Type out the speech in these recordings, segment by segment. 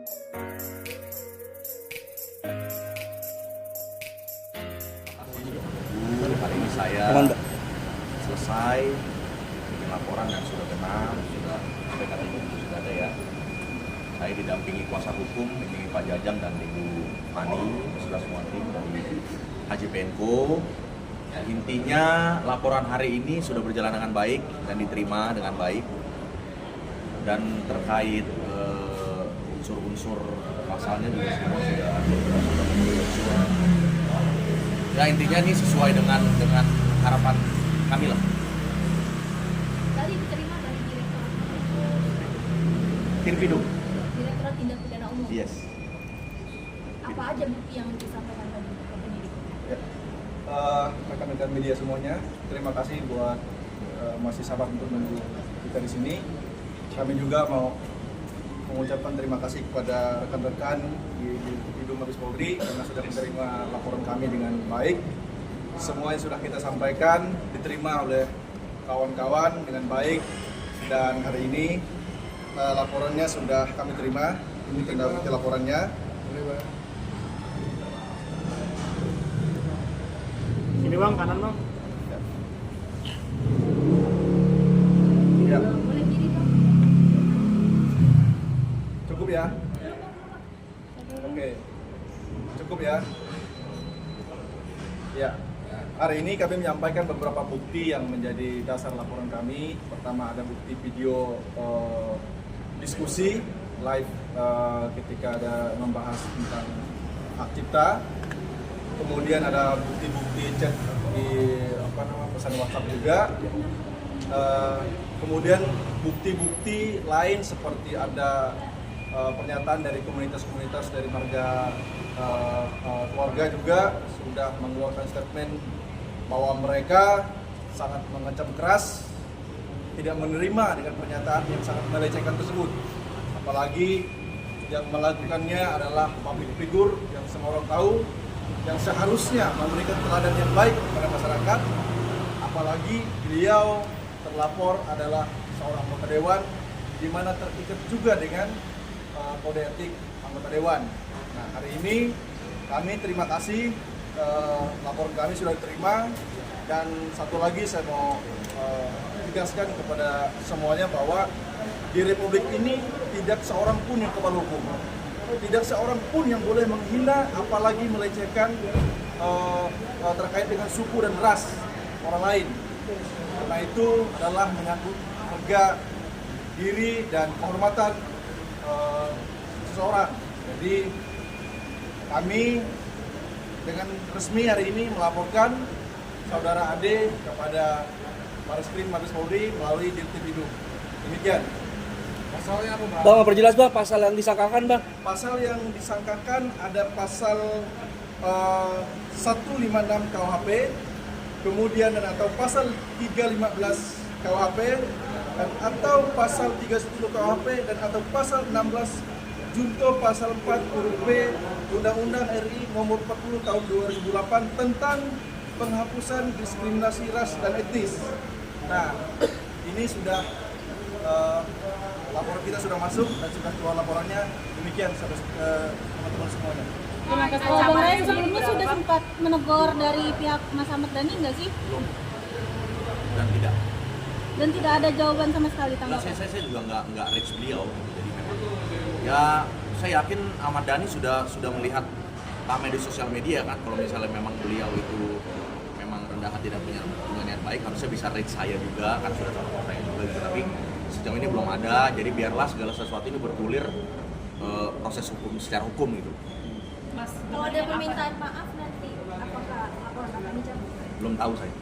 Hari ini saya selesai bikin laporan dan sudah benar, sudah katanya sudah ada ya. Saya didampingi kuasa hukum, ini Pak Jajang dan Ibu Fani, sudah semua tim dari HJPNKO. Intinya laporan hari ini sudah berjalan dengan baik dan diterima dengan baik. Dan terkait unsur-unsur pasalnya juga semua sudah memenuhi unsur. Ya intinya ini sesuai dengan harapan kami lah. Tadi diterima dari Tirpidum. Direktorat Tindak Pidana Umum. Yes. Apa aja bukti yang disampaikan tadi ke penyidik? Ya. Rekan-rekan media semuanya, terima kasih buat masih sabar untuk menunggu kita di sini. Kami juga mau mengucapkan terima kasih kepada rekan-rekan di Gedung Mabes Polri karena sudah menerima laporan kami dengan baik. Semua yang sudah kita sampaikan diterima oleh kawan-kawan dengan baik dan hari ini laporannya sudah kami terima. Ini tinggal bukti laporannya. Ini bang, kanan bang. Ya. Boleh kiri Pak? Cukup ya? Oke. Cukup ya? Ya. Hari ini kami menyampaikan beberapa bukti yang menjadi dasar laporan kami. Pertama ada bukti video diskusi live ketika ada membahas tentang hak cipta. Kemudian ada bukti-bukti chat di pesan WhatsApp juga. Kemudian bukti-bukti lain seperti ada pernyataan dari komunitas-komunitas dari marga keluarga juga sudah mengeluarkan statement bahwa mereka sangat mengecam keras, tidak menerima dengan pernyataan yang sangat melecehkan tersebut. Apalagi yang melakukannya adalah public figure yang semua orang tahu, yang seharusnya memberikan teladan yang baik kepada masyarakat. Apalagi beliau terlapor adalah seorang anggota dewan, di mana terikat juga dengan kode etik anggota dewan. Nah, hari ini kami terima kasih, laporan kami sudah diterima, dan satu lagi saya mau tegaskan kepada semuanya bahwa di Republik ini tidak seorang pun yang kebal hukum, tidak seorang pun yang boleh menghina apalagi melecehkan terkait dengan suku dan ras orang lain. Karena itu adalah menyangkut harga diri dan kehormatan seseorang. Jadi kami dengan resmi hari ini melaporkan saudara Ade kepada Barreskrim Mabes Polri melalui Dirtipidum. Demikian. Pasalnya apa, Bang? Bang, perjelas Bang, pasal yang disangkakan Bang. Pasal yang disangkakan ada pasal 156 KUHP, kemudian dan atau pasal 315 KUHP, dan atau pasal 310 KUHP, dan atau pasal 16 junto pasal 4 huruf B Undang-Undang RI nomor 40 tahun 2008 tentang penghapusan diskriminasi ras dan etnis. Nah, ini sudah laporan kita sudah masuk dan sudah keluar laporannya. Demikian teman-teman semuanya. Terima kasih. Bang Ray sebelumnya sudah sempat menegur dari pihak Mas Ahmad Dhani nggak sih? Belum. Dan tidak. Dan tidak ada jawaban sama sekali Nah, tanggapan. saya juga nggak reach beliau. Jadi memang ya saya yakin Ahmad Dhani sudah melihat ramai di sosial media kan. Kalau misalnya memang beliau itu memang rendah hati dan punya niat baik, harusnya bisa reach saya juga kan, sudah tahu saya juga gitu. Tapi sejauh ini belum ada. Jadi biarlah segala sesuatu ini bergulir proses hukum secara hukum gitu. Mas, kalau ada permintaan maaf nanti apakah laporan akan dicabut? Belum tahu saya.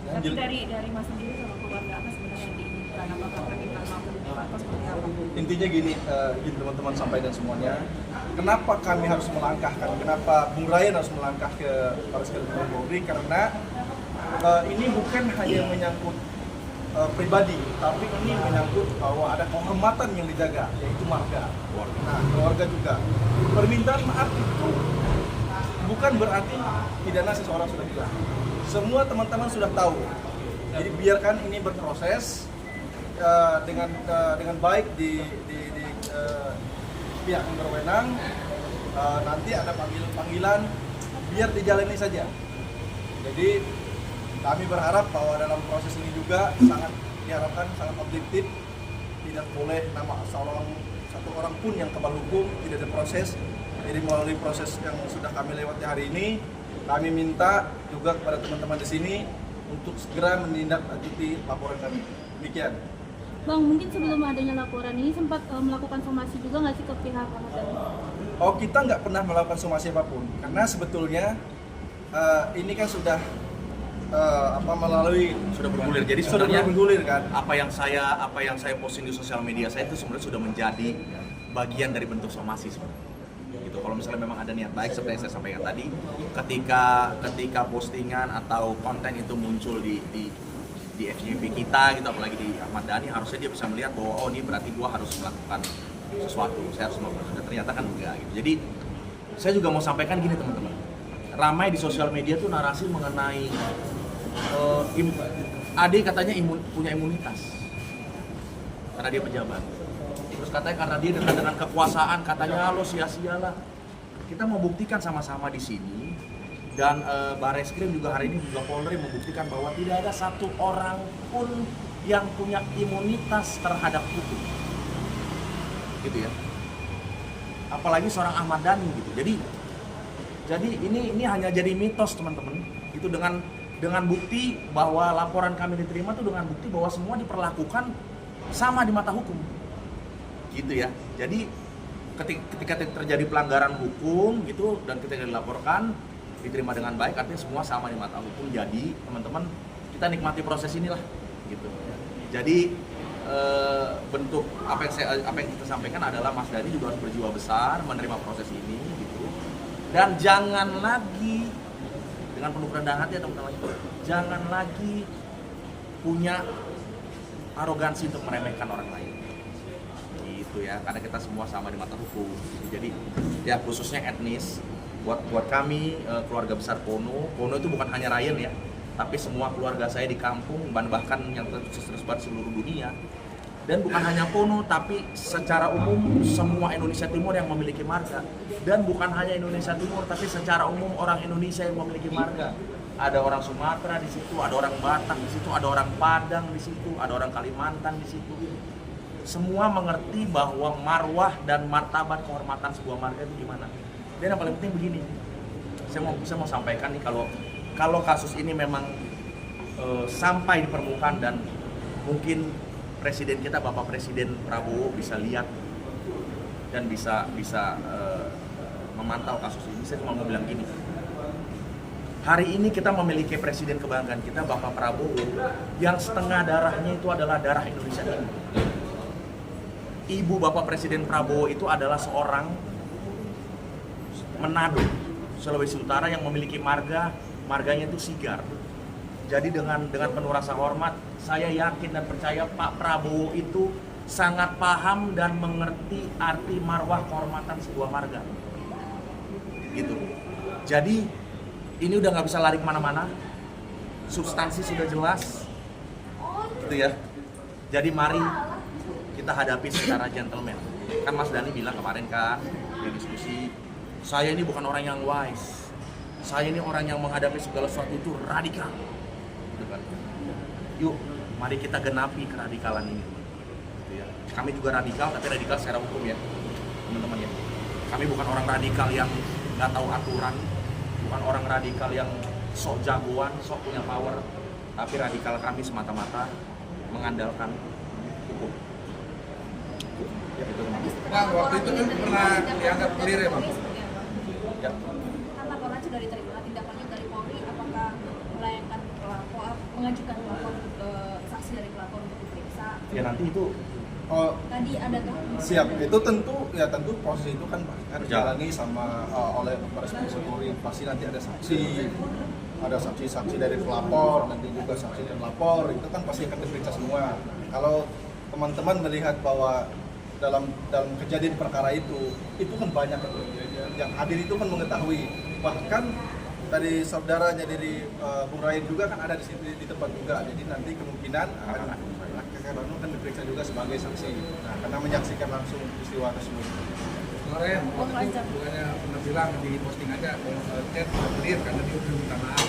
Tapi dari Mas sendiri sama keluarga apa sebenarnya yang diinginkan, apakah permintaan maaf atau seperti apa? Intinya gini, ingin teman-teman sampaikan semuanya. Kenapa kami harus melangkahkan, kenapa Bung Ryan harus melangkah ke Barreskrim Mabes Polri? Karena ini bukan hanya menyangkut pribadi, tapi ini menyangkut bahwa ada kehormatan yang dijaga, yaitu marga. Nah, keluarga juga. Permintaan maaf itu bukan berarti pidana seseorang sudah hilang. Semua teman-teman sudah tahu. Jadi biarkan ini berproses dengan baik pihak yang berwenang, nanti ada panggilan biar dijalani saja. Jadi kami berharap bahwa dalam proses ini juga diharapkan sangat objektif, tidak boleh nama satu orang pun yang kebal hukum tidak diproses. Jadi melalui proses yang sudah kami lewati hari ini, kami minta juga kepada teman-teman di sini untuk segera menindaklanjuti laporan kami. Demikian. Bang, mungkin sebelum adanya laporan ini sempat melakukan somasi juga nggak sih ke pihak Ahmad Dhani? Oh, kita nggak pernah melakukan somasi apapun, karena sebetulnya ini kan sudah melalui Sudah bergulir. Jadi sudah sebenarnya bergulir kan. apa yang saya posting di sosial media saya itu sebenarnya sudah menjadi bagian dari bentuk somasi sebenarnya. Gitu. Kalau misalnya memang ada niat baik seperti yang saya sampaikan tadi, ketika postingan atau konten itu muncul di FYP kita gitu, apalagi di Ahmad Dhani, harusnya dia bisa melihat bahwa oh ini berarti gua harus melakukan sesuatu, saya harus melakukan sesuatu. Ternyata kan enggak gitu. Jadi saya juga mau sampaikan gini teman-teman, ramai di sosial media tuh narasi mengenai Ade katanya punya imunitas karena dia pejabat. Terus katanya karena dia dengan kekuasaan katanya lo sia-sialah. Kita mau buktikan sama-sama di sini, dan Barreskrim juga hari ini juga Polri membuktikan bahwa tidak ada satu orang pun yang punya imunitas terhadap hukum, gitu ya. Apalagi seorang Ahmad Dhani gitu. Jadi ini hanya jadi mitos teman-teman. Itu dengan bukti bahwa laporan kami diterima tuh dengan bukti bahwa semua diperlakukan sama di mata hukum, gitu ya. Jadi ketika terjadi pelanggaran hukum gitu dan ketika dilaporkan diterima dengan baik, artinya semua sama di mata hukum. Jadi teman-teman, kita nikmati proses inilah gitu. Jadi bentuk apa yang kita sampaikan adalah Mas Dhani juga harus berjiwa besar menerima proses ini gitu. Dan jangan lagi, dengan penuh kerendahan hati ya teman-teman, jangan lagi punya arogansi untuk meremehkan orang lain. Gitu ya, karena kita semua sama di mata hukum. Jadi ya khususnya etnis, buat kami keluarga besar Pono itu bukan hanya Ryan ya, tapi semua keluarga saya di kampung, bahkan yang tersebar seluruh dunia. Dan bukan hanya Pono, tapi secara umum semua Indonesia Timur yang memiliki marga. Dan bukan hanya Indonesia Timur, tapi secara umum orang Indonesia yang memiliki marga. Ada orang Sumatera di situ, ada orang Batak di situ, ada orang Padang di situ, ada orang Kalimantan di situ. Semua mengerti bahwa marwah dan martabat kehormatan sebuah marga itu gimana. Dan yang paling penting begini, saya mau sampaikan nih, kalau kasus ini memang sampai di permukaan dan mungkin Presiden kita, Bapak Presiden Prabowo bisa lihat dan bisa memantau kasus ini, saya cuma mau bilang gini. Hari ini kita memiliki presiden kebanggaan kita, Bapak Prabowo, yang setengah darahnya itu adalah darah Indonesia Timur. Ibu Bapak Presiden Prabowo itu adalah seorang Manado, Sulawesi Utara, yang memiliki marganya itu Sigar. Jadi dengan penuh rasa hormat, saya yakin dan percaya Pak Prabowo itu sangat paham dan mengerti arti marwah kehormatan sebuah marga. Gitu. Jadi ini udah nggak bisa lari kemana-mana, substansi sudah jelas, gitu ya. Jadi mari kita hadapi secara gentleman. Kan Mas Dhani bilang kemarin kan di diskusi, saya ini bukan orang yang wise, saya ini orang yang menghadapi segala sesuatu itu radikal. Gitu kan. Yuk, mari kita genapi keradikalan ini. Gitu ya. Kami juga radikal, tapi radikal secara hukum ya, teman-teman ya. Kami bukan orang radikal yang nggak tahu aturan, bukan orang radikal yang sok jagoan, sok punya power, tapi radikal kami semata-mata mengandalkan hukum. Ya, itu Bang, waktu itu kan pernah dianggap clear ya, Bang? ya. Kan laporan sudah diterima, tindak lanjut dari Polri, apakah melayangkan pelapor, mengajukan pelapor saksi dari pelapor untuk diperiksa? Ya nanti itu Tadi ada tuh. Siap, itu tentu proses itu kan harus dijalani sama oleh Barreskrim Polri. Pasti nanti ada saksi dari pelapor, nanti juga saksi dan pelapor, itu kan pasti akan diperiksa semua. Kalau teman-teman melihat bahwa dalam kejadian perkara itu kan banyak yang hadir itu kan mengetahui, bahkan dari saudaranya dari Bung Ryan juga kan ada di situ di tempat juga. Jadi nanti kemungkinan akan diperiksa juga sebagai saksi. Nah, karena menyaksikan langsung peristiwa tersebut. kemarin waktu itu bukannya pernah bilang di posting aja kalau chat udah clear karena dia udah minta maaf.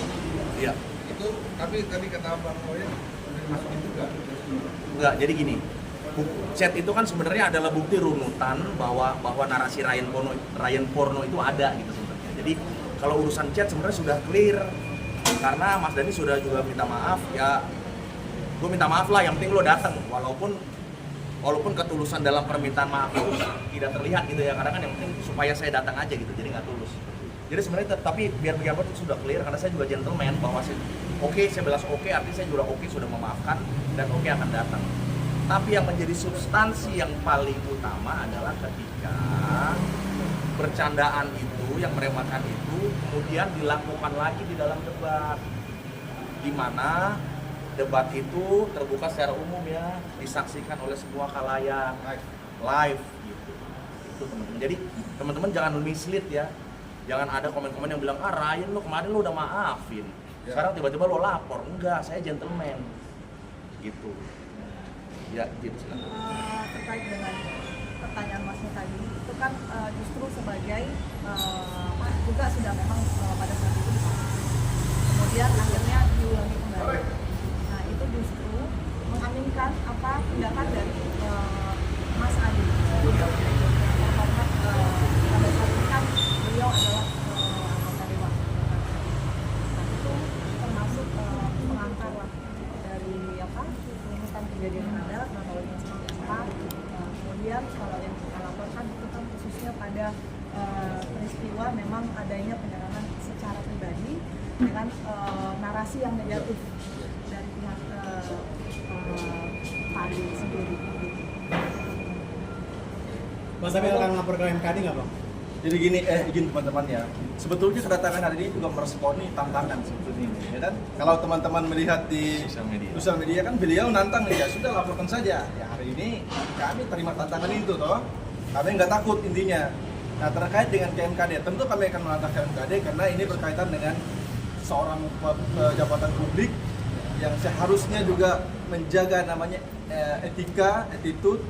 Iya. Itu tapi tadi kata Bang Roy dimasukin juga. Enggak, jadi gini. Chat itu kan sebenarnya adalah bukti runutan bahwa narasi Ryan porno itu ada gitu sebenarnya. Jadi kalau urusan chat sebenarnya sudah clear. Karena Mas Dhani sudah juga minta maaf, ya gue minta maaf lah, yang penting lo datang walaupun ketulusan dalam permintaan maaf itu tidak terlihat gitu ya, karena kan yang penting supaya saya datang aja gitu, jadi nggak tulus. Jadi sebenarnya tapi biar bagaimanapun itu sudah clear, karena saya juga gentleman bahwa saya belas oke, artinya saya juga oke sudah memaafkan dan oke akan datang. Tapi yang menjadi substansi yang paling utama adalah ketika bercandaan itu, yang meremehkan itu kemudian dilakukan lagi di dalam debat, di mana debat itu terbuka secara umum ya, disaksikan oleh semua khalayak live gitu. Itu teman-teman. Jadi teman-teman jangan mislead ya, jangan ada komen-komen yang bilang Ryan lo kemarin lo udah maafin, sekarang tiba-tiba lo lapor. Enggak, saya gentleman gitu ya. Gitu Terkait dengan pertanyaan Masnya tadi, itu kan justru sebagai juga sudah memang pada saat itu disangsi, kemudian akhirnya diulangi kembali. Nah itu justru mengaminkan apa tindakan dari Mas Adi yang terhormat. Pada saat ini kan beliau adalah anggota dewan. Nah itu termasuk pengantar lah dari rumusan kejadian yang ada, kronologi yang seperti apa. Kemudian kalau yang kita laporkan itu kan khususnya pada peristiwa memang adanya penyerangan secara pribadi dengan narasi yang negatif dari pihak Pak Adi sendiri. Mas Abi akan lapor ke MKD nggak Bang? Jadi gini, izin teman-teman ya. Sebetulnya kedatangan hari ini juga meresponi tantangan sebetulnya ini, ya kan? Kalau teman-teman melihat di sosial media kan beliau nantang nih, ya sudah laporkan saja. Ya hari ini kami terima tantangan itu toh. Kami nggak takut intinya. Nah terkait dengan KMKD, tentu kami akan melangkah ke MKD karena ini berkaitan dengan seorang jabatan publik yang seharusnya juga menjaga namanya etika, attitude,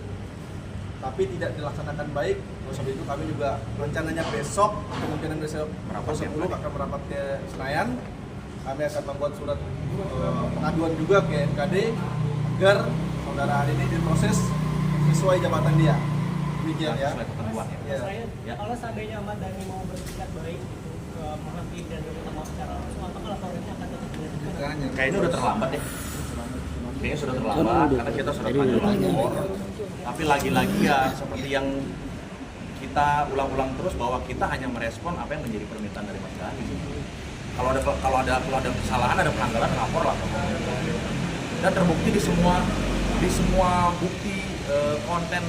tapi tidak dilaksanakan baik. Oleh sebab itu kami juga rencananya besok, kemungkinan besok pukul 10 akan merapat ke Senayan. Kami akan membuat surat pengaduan juga ke MKD agar saudara hari ini diproses sesuai jabatan dia. Demikian ya. Ya. Kalau seandainya Ahmad Dhani mau bersikap baik gitu, menghakimi dan meminta maaf secara langsung, apakah laporannya akan tetap dilanjutkan? Kayaknya udah terlambat ya. Kayaknya sudah terlambat karena kita sudah panggil lapor. Tapi lagi-lagi ya seperti yang kita ulang-ulang terus bahwa kita hanya merespon apa yang menjadi permintaan dari Mas Dhani. Kalau ada kesalahan, ada pelanggaran, lapor lah. Dan terbukti di semua bukti konten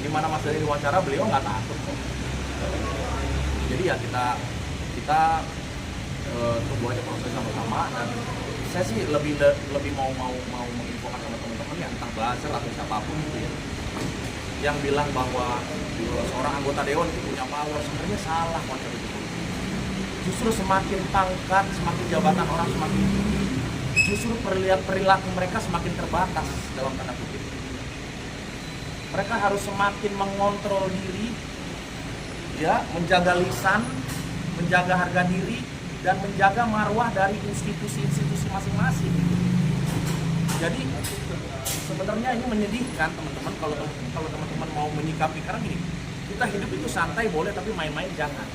di mana Mas Dhani diwawancara, beliau nggak takut kok. Jadi ya kita tunggu aja prosesnya bersama, dan saya sih lebih mau menginfokan sama teman-teman ya, entah buzzer atau siapapun gitu ya, yang bilang bahwa seorang anggota dewan itu punya power, sebenarnya salah konsep itu. Justru semakin pangkat, semakin jabatan orang semakin tinggi, justru perilaku mereka semakin terbatas dalam tanda kutip. Mereka harus semakin mengontrol diri, ya, menjaga lisan, menjaga harga diri, dan menjaga marwah dari institusi-institusi masing-masing. Jadi sebenarnya ini menyedihkan teman-teman kalau teman-teman mau menyikapi, karena gini, kita hidup itu santai boleh tapi main-main jangan,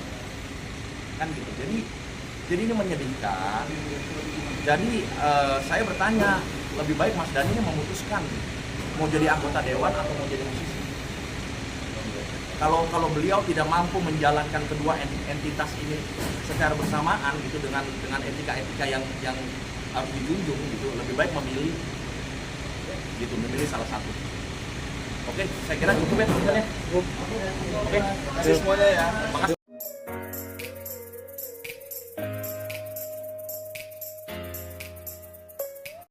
kan gitu. Jadi ini menyedihkan. Jadi saya bertanya, lebih baik Mas Dhani ini memutuskan mau jadi anggota dewan atau mau jadi musisi. Kalau beliau tidak mampu menjalankan kedua entitas ini secara bersamaan gitu, dengan etika-etika yang harus dijunjung gitu, lebih baik memilih salah satu. Oke, saya kira cukup ya teman-teman ya. Oke, Terima kasih semuanya ya. Makasih.